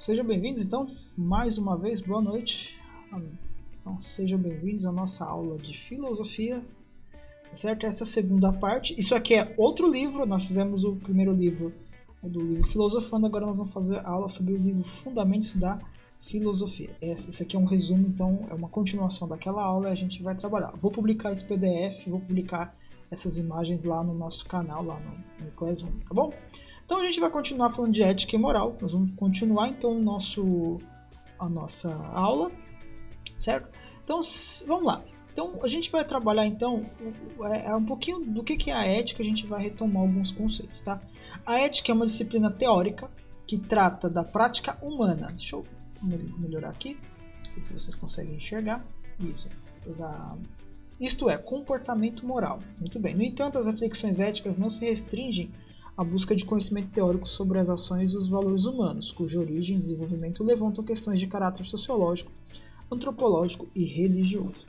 Sejam bem-vindos, então, mais uma vez, boa noite. Então, sejam bem-vindos à nossa aula de filosofia, certo? Essa segunda parte. Isso aqui é outro livro, nós fizemos o primeiro livro do livro Filosofando, agora nós vamos fazer a aula sobre o livro Fundamentos da Filosofia. Esse aqui é um resumo, então, é uma continuação daquela aula e a gente vai trabalhar. Vou publicar esse PDF, vou publicar essas imagens lá no nosso canal, lá no Classroom, tá bom? Então a gente vai continuar falando de ética e moral. Nós vamos continuar então a nossa aula, certo? Então vamos lá. Então a gente vai trabalhar então um pouquinho do que é a ética. A gente vai retomar alguns conceitos, tá? A ética é uma disciplina teórica que trata da prática humana. Deixa eu melhorar aqui. Não sei se vocês conseguem enxergar. Isso. Isto é, comportamento moral. Muito bem. No entanto, as reflexões éticas não se restringem a busca de conhecimento teórico sobre as ações e os valores humanos, cuja origem e desenvolvimento levantam questões de caráter sociológico, antropológico e religioso.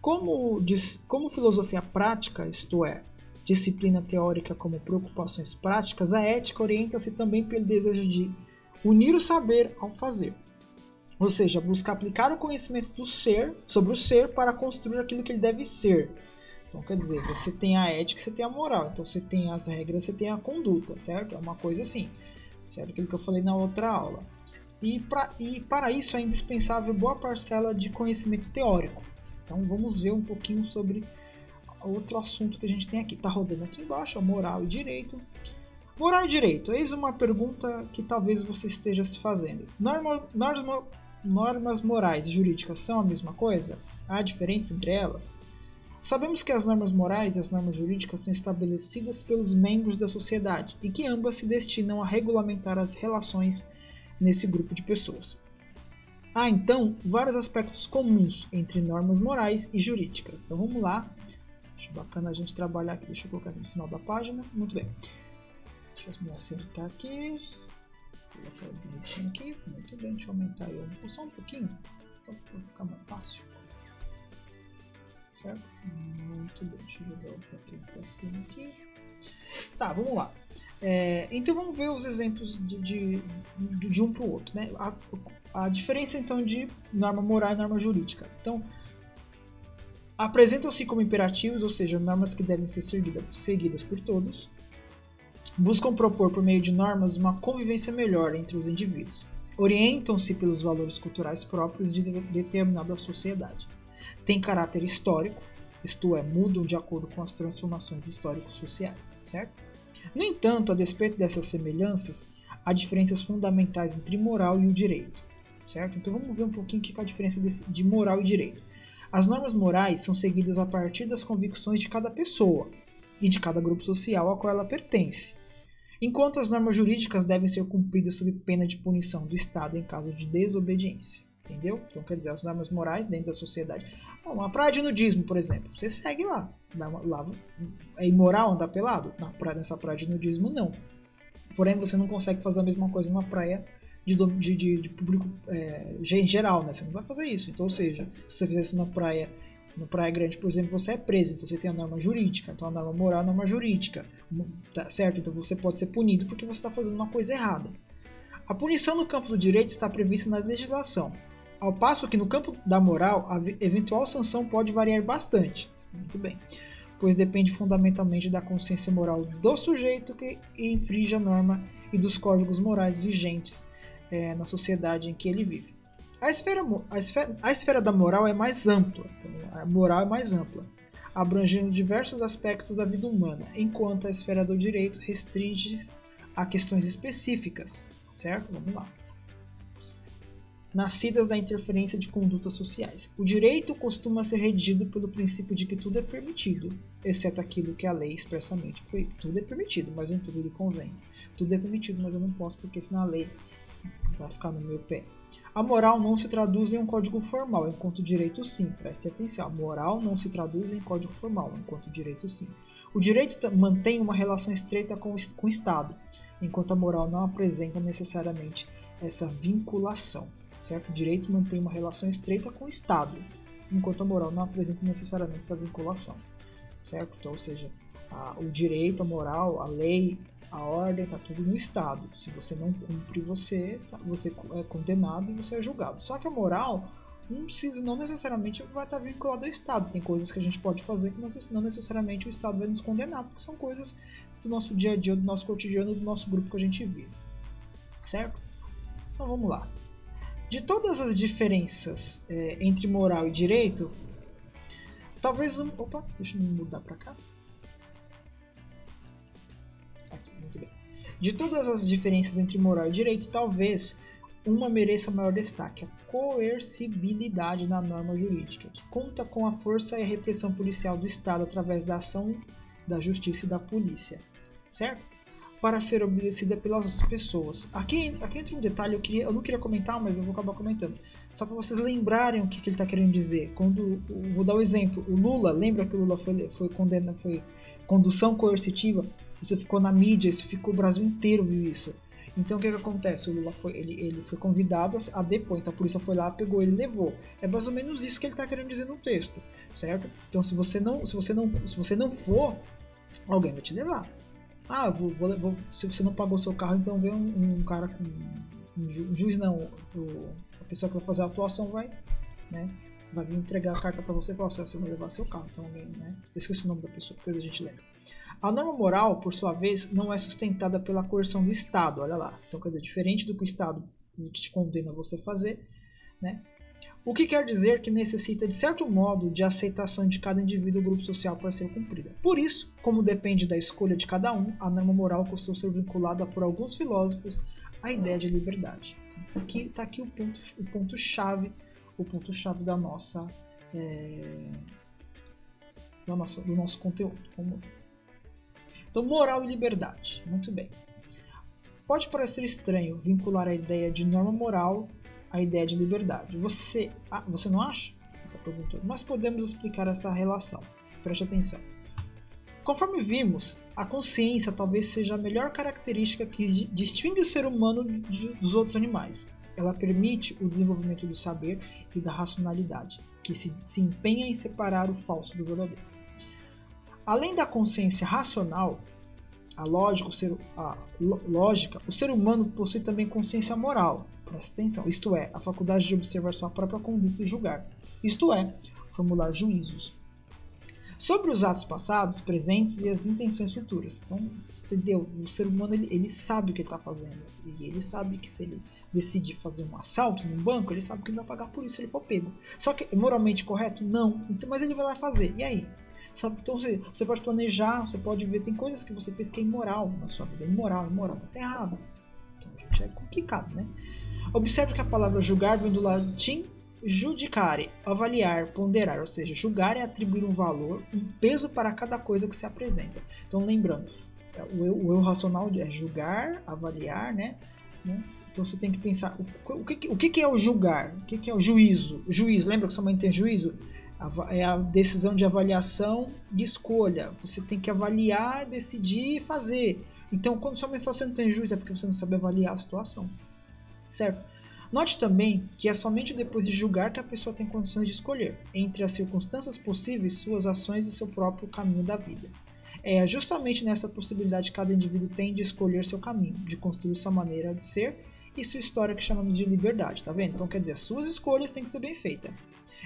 Como filosofia prática, isto é, disciplina teórica como preocupações práticas, a ética orienta-se também pelo desejo de unir o saber ao fazer. Ou seja, busca aplicar o conhecimento do ser sobre o ser para construir aquilo que ele deve ser. Então, quer dizer, você tem a ética, você tem a moral. Então, você tem as regras, você tem a conduta, certo? É uma coisa assim, certo? Aquilo que eu falei na outra aula. E para isso é indispensável boa parcela de conhecimento teórico. Então, vamos ver um pouquinho sobre outro assunto que a gente tem aqui. Está rodando aqui embaixo, moral e direito. Moral e direito. Eis uma pergunta que talvez você esteja se fazendo. Normas morais e jurídicas são a mesma coisa? Há diferença entre elas? Sabemos que as normas morais e as normas jurídicas são estabelecidas pelos membros da sociedade e que ambas se destinam a regulamentar as relações nesse grupo de pessoas. Há, então, vários aspectos comuns entre normas morais e jurídicas. Então vamos lá. Acho bacana a gente trabalhar aqui. Deixa eu colocar aqui no final da página. Muito bem. Deixa eu me acertar aqui. Vou colocar bonitinho aqui. Muito bem. Deixa eu aumentar aí só um pouquinho para ficar mais fácil. Certo? Muito bem, deixa eu jogar um pouquinho para cima aqui. Tá, vamos lá. Então vamos ver os exemplos de um para o outro, né? A diferença então de norma moral e norma jurídica. Então, apresentam-se como imperativos, ou seja, normas que devem ser seguidas por todos. Buscam propor por meio de normas uma convivência melhor entre os indivíduos. Orientam-se pelos valores culturais próprios de determinada sociedade. Tem caráter histórico, isto é, mudam de acordo com as transformações históricos-sociais, certo? No entanto, a despeito dessas semelhanças, há diferenças fundamentais entre moral e o direito, certo? Então vamos ver um pouquinho o que é a diferença de moral e direito. As normas morais são seguidas a partir das convicções de cada pessoa e de cada grupo social ao qual ela pertence, enquanto as normas jurídicas devem ser cumpridas sob pena de punição do Estado em caso de desobediência. Entendeu? Então, quer dizer, as normas morais dentro da sociedade. Uma praia de nudismo, por exemplo. Você segue lá. É imoral andar pelado? Nessa praia de nudismo, não. Porém, você não consegue fazer a mesma coisa numa praia de público em geral, né? Você não vai fazer isso. Então, ou seja, se você fizesse numa praia grande, por exemplo, você é preso. Então, você tem a norma jurídica. Então, a norma moral é a norma jurídica. Tá certo? Então, você pode ser punido porque você está fazendo uma coisa errada. A punição no campo do direito está prevista na legislação. Ao passo que no campo da moral, a eventual sanção pode variar bastante. Muito bem. Pois depende fundamentalmente da consciência moral do sujeito que infringe a norma e dos códigos morais vigentes na sociedade em que ele vive. A esfera da moral é mais ampla. Então, a moral é mais ampla, abrangendo diversos aspectos da vida humana, enquanto a esfera do direito restringe a questões específicas. Certo? Vamos lá. Nascidas da interferência de condutas sociais. O direito costuma ser redigido pelo princípio de que tudo é permitido, exceto aquilo que a lei expressamente proíbe. Tudo é permitido, mas nem tudo lhe convém. Tudo é permitido, mas eu não posso porque senão a lei vai ficar no meu pé. A moral não se traduz em um código formal, enquanto o direito sim. Preste atenção. A moral não se traduz em código formal, enquanto o direito sim. O direito mantém uma relação estreita com o Estado, enquanto a moral não apresenta necessariamente essa vinculação. Certo? O direito mantém uma relação estreita com o Estado, enquanto a moral não apresenta necessariamente essa vinculação. Certo? Então, ou seja, o direito, a moral, a lei A ordem está tudo no Estado. Se você não cumpre, você é condenado e você é julgado. Só que a moral não necessariamente vai estar vinculada ao Estado. Tem coisas que a gente pode fazer que não necessariamente o Estado vai nos condenar, porque são coisas do nosso dia a dia, do nosso cotidiano, do nosso grupo que a gente vive. Certo? Então vamos lá. De todas as diferenças entre moral e direito, talvez Opa, deixa eu mudar para cá. Aqui, muito bem. De todas as diferenças entre moral e direito, talvez uma mereça maior destaque: a coercibilidade na norma jurídica, que conta com a força e a repressão policial do Estado através da ação da justiça e da polícia, certo? Para ser obedecida pelas pessoas. Aqui entra um detalhe, eu não queria comentar, mas eu vou acabar comentando. Só para vocês lembrarem o que ele está querendo dizer. Vou dar um exemplo. O Lula, lembra que o Lula foi condenado, foi condução coercitiva? Isso ficou na mídia, o Brasil inteiro viu isso. Então o que acontece? O Lula ele foi convidado a depor, então a polícia foi lá, pegou ele e levou. É mais ou menos isso que ele está querendo dizer no texto, certo? Então se você não for, alguém vai te levar. Se você não pagou seu carro, então vem um cara com um juiz não, a pessoa que vai fazer a atuação vai vir entregar a carta para você e falar, você vai levar seu carro, então alguém, né? Eu esqueci o nome da pessoa, depois a gente lembra. A norma moral, por sua vez, não é sustentada pela coerção do Estado, olha lá. Então, quer dizer, diferente do que o Estado te condena a você fazer, né? O que quer dizer que necessita, de certo modo, de aceitação de cada indivíduo ou grupo social para ser cumprida. Por isso, como depende da escolha de cada um, a norma moral costumou ser vinculada por alguns filósofos à ideia de liberdade. Então, aqui está aqui o ponto-chave do nosso conteúdo. Então, moral e liberdade. Muito bem. Pode parecer estranho vincular a ideia de norma moral à ideia de liberdade. Você não acha? Está perguntando. Mas podemos explicar essa relação. Preste atenção. Conforme vimos, a consciência talvez seja a melhor característica que distingue o ser humano dos outros animais. Ela permite o desenvolvimento do saber e da racionalidade, que se empenha em separar o falso do verdadeiro. Além da consciência racional, a lógica, o ser humano possui também consciência moral. Presta atenção, isto é, a faculdade de observar sua própria conduta e julgar. Isto é, formular juízos sobre os atos passados, presentes e as intenções futuras. Então, entendeu? O ser humano ele sabe o que ele está fazendo. E ele sabe que se ele decidir fazer um assalto num banco, ele sabe que ele vai pagar por isso se ele for pego. Só que é moralmente correto? Não. Então, mas ele vai lá fazer. E aí? Sabe? Então você pode planejar, você pode ver, tem coisas que você fez que é imoral na sua vida. É imoral, tá errado. Então, gente, é complicado, né? Observe que a palavra julgar vem do latim judicare, avaliar, ponderar, ou seja, julgar é atribuir um valor, um peso para cada coisa que se apresenta. Então, lembrando, o eu racional é julgar, avaliar, né? Então você tem que pensar, o que é o julgar? O que é o juízo? O juízo, lembra que sua mãe tem juízo? É a decisão de avaliação e escolha. Você tem que avaliar, decidir e fazer. Então, quando sua mãe fala que você não tem juízo, é porque você não sabe avaliar a situação. Certo? Note também que é somente depois de julgar que a pessoa tem condições de escolher, entre as circunstâncias possíveis, suas ações e seu próprio caminho da vida. É justamente nessa possibilidade que cada indivíduo tem de escolher seu caminho, de construir sua maneira de ser e sua história que chamamos de liberdade, tá vendo? Então, quer dizer, suas escolhas têm que ser bem feitas.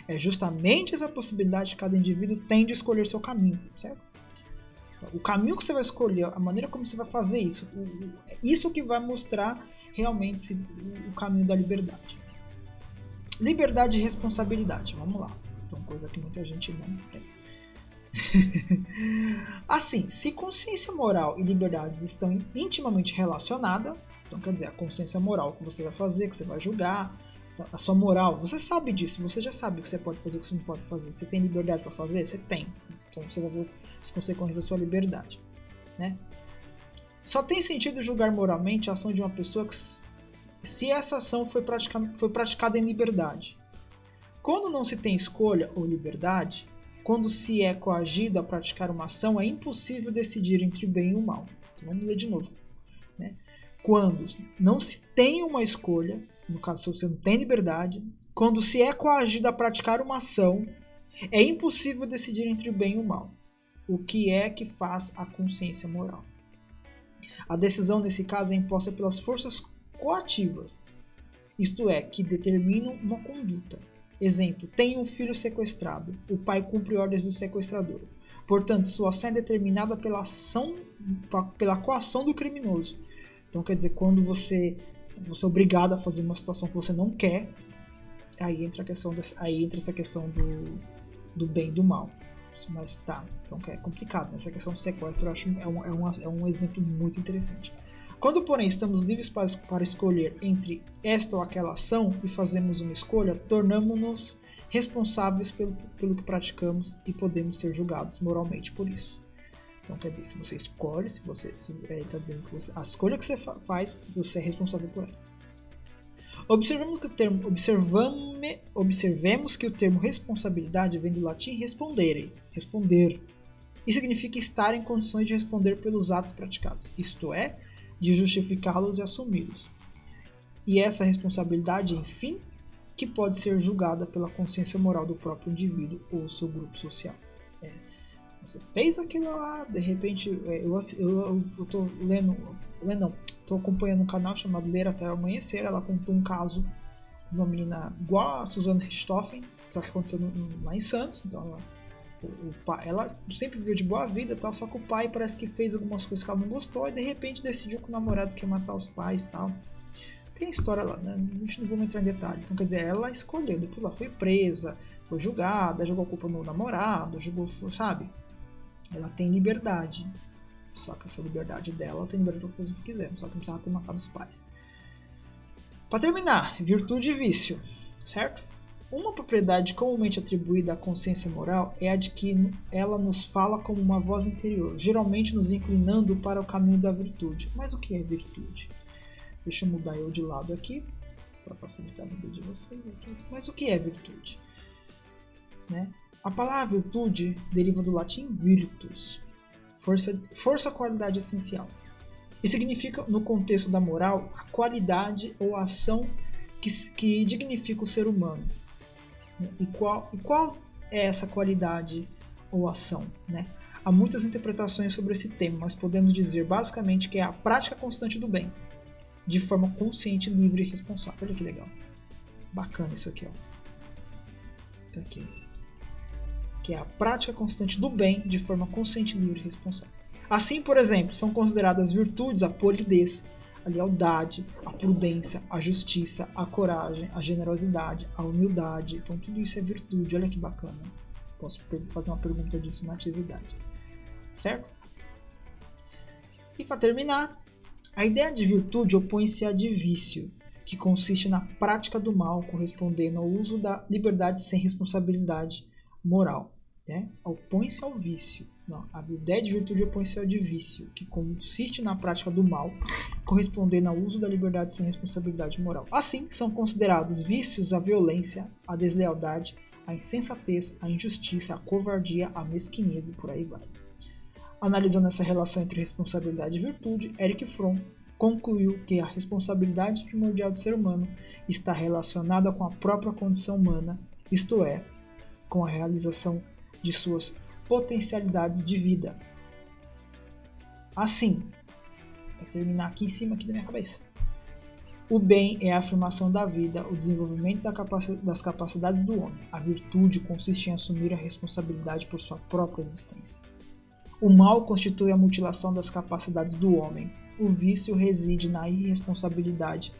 É justamente essa possibilidade que cada indivíduo tem de escolher seu caminho, certo? Então, o caminho que você vai escolher, a maneira como você vai fazer isso, isso que vai mostrar realmente o caminho da liberdade. Liberdade e responsabilidade, vamos lá. Então, coisa que muita gente não tem. Assim, se consciência moral e liberdades estão intimamente relacionadas, então quer dizer, a consciência moral que você vai fazer, que você vai julgar, a sua moral, você sabe disso, você já sabe o que você pode fazer, o que você não pode fazer. Você tem liberdade para fazer? Você tem. Então você vai ver as consequências da sua liberdade, né? Só tem sentido julgar moralmente a ação de uma pessoa se essa ação foi praticada em liberdade. Quando não se tem escolha ou liberdade, quando se é coagido a praticar uma ação, é impossível decidir entre o bem e o mal. Então, vamos ler de novo, né? Quando não se tem uma escolha, no caso, se você não tem liberdade, quando se é coagido a praticar uma ação, é impossível decidir entre o bem e o mal. O que é que faz a consciência moral? A decisão nesse caso é imposta pelas forças coativas, isto é, que determinam uma conduta. Exemplo, tem um filho sequestrado, o pai cumpre ordens do sequestrador. Portanto, sua ação é determinada pela coação do criminoso. Então, quer dizer, quando você é obrigado a fazer uma situação que você não quer, aí entra essa questão do bem e do mal. Mas tá, então é complicado, né? Essa questão do sequestro eu acho é um exemplo muito interessante. Quando, porém, estamos livres para escolher entre esta ou aquela ação e fazemos uma escolha, tornamos-nos responsáveis pelo que praticamos e podemos ser julgados moralmente por isso. Então, quer dizer, se você escolhe, ele está dizendo que a escolha que você faz, você é responsável por ela. Observemos que o termo responsabilidade vem do latim responder, e significa estar em condições de responder pelos atos praticados, isto é, de justificá-los e assumi-los. E essa responsabilidade, enfim, que pode ser julgada pela consciência moral do próprio indivíduo ou seu grupo social. Você fez aquilo lá, de repente, eu estou estou acompanhando um canal chamado Ler Até o Amanhecer. Ela contou um caso de uma menina igual a Suzana Richthofen, só que aconteceu lá em Santos. Então ela sempre viveu de boa vida, tal, só que o pai parece que fez algumas coisas que ela não gostou e de repente decidiu que o namorado quer matar os pais e tal. Tem a história lá, né? A gente não vai entrar em detalhe. Então, quer dizer, ela escolheu, depois ela foi presa, foi julgada, jogou a culpa no namorado, sabe? Ela tem liberdade. Só que essa liberdade dela, ela tem liberdade para fazer o que quiser, só que não precisava ter matado os pais. Para terminar, virtude e vício, certo? Uma propriedade comumente atribuída à consciência moral é a de que ela nos fala como uma voz interior, geralmente nos inclinando para o caminho da virtude. Mas o que é virtude? Deixa eu mudar eu de lado aqui, para facilitar a vida de vocês aqui. Mas o que é virtude? Né? A palavra virtude deriva do latim virtus, força, qualidade essencial. E significa, no contexto da moral, a qualidade ou a ação que dignifica o ser humano. E qual é essa qualidade ou ação? Né? Há muitas interpretações sobre esse tema, mas podemos dizer basicamente que é a prática constante do bem, de forma consciente, livre e responsável. Olha que legal. Bacana isso aqui. Ó. Tá aqui. Que é a prática constante do bem, de forma consciente, livre e responsável. Assim, por exemplo, são consideradas virtudes a polidez, a lealdade, a prudência, a justiça, a coragem, a generosidade, a humildade. Então tudo isso é virtude, olha que bacana. Posso fazer uma pergunta disso na atividade. Certo? E para terminar, a ideia de virtude opõe-se à de vício, que consiste na prática do mal, correspondendo ao uso da liberdade sem responsabilidade moral. Né? Opõe-se ao vício. Não, a ideia de virtude opõe-se ao de vício, que consiste na prática do mal, correspondendo ao uso da liberdade sem responsabilidade moral. Assim, são considerados vícios a violência, a deslealdade, a insensatez, a injustiça, a covardia, a mesquinhez e por aí vai. Analisando essa relação entre responsabilidade e virtude, Erich Fromm concluiu que a responsabilidade primordial do ser humano está relacionada com a própria condição humana, isto é, com a realização de suas potencialidades de vida. Assim, para terminar aqui em cima aqui da minha cabeça, o bem é a afirmação da vida, o desenvolvimento das capacidades do homem. A virtude consiste em assumir a responsabilidade por sua própria existência. O mal constitui a mutilação das capacidades do homem. O vício reside na irresponsabilidade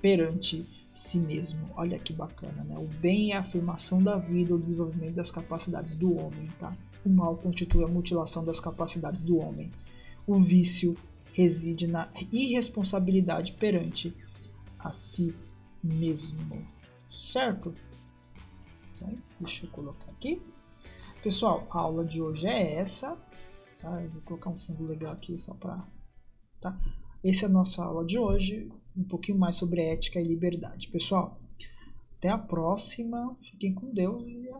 perante si mesmo. Olha que bacana, né? O bem é a afirmação da vida, o desenvolvimento das capacidades do homem, tá? O mal constitui a mutilação das capacidades do homem. O vício reside na irresponsabilidade perante a si mesmo. Certo? Então, deixa eu colocar aqui. Pessoal, a aula de hoje é essa. Tá? Eu vou colocar um fundo legal aqui só para... Tá? Essa é a nossa aula de hoje. Um pouquinho mais sobre ética e liberdade. Pessoal, até a próxima. Fiquem com Deus e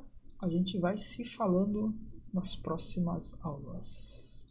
a gente vai se falando nas próximas aulas.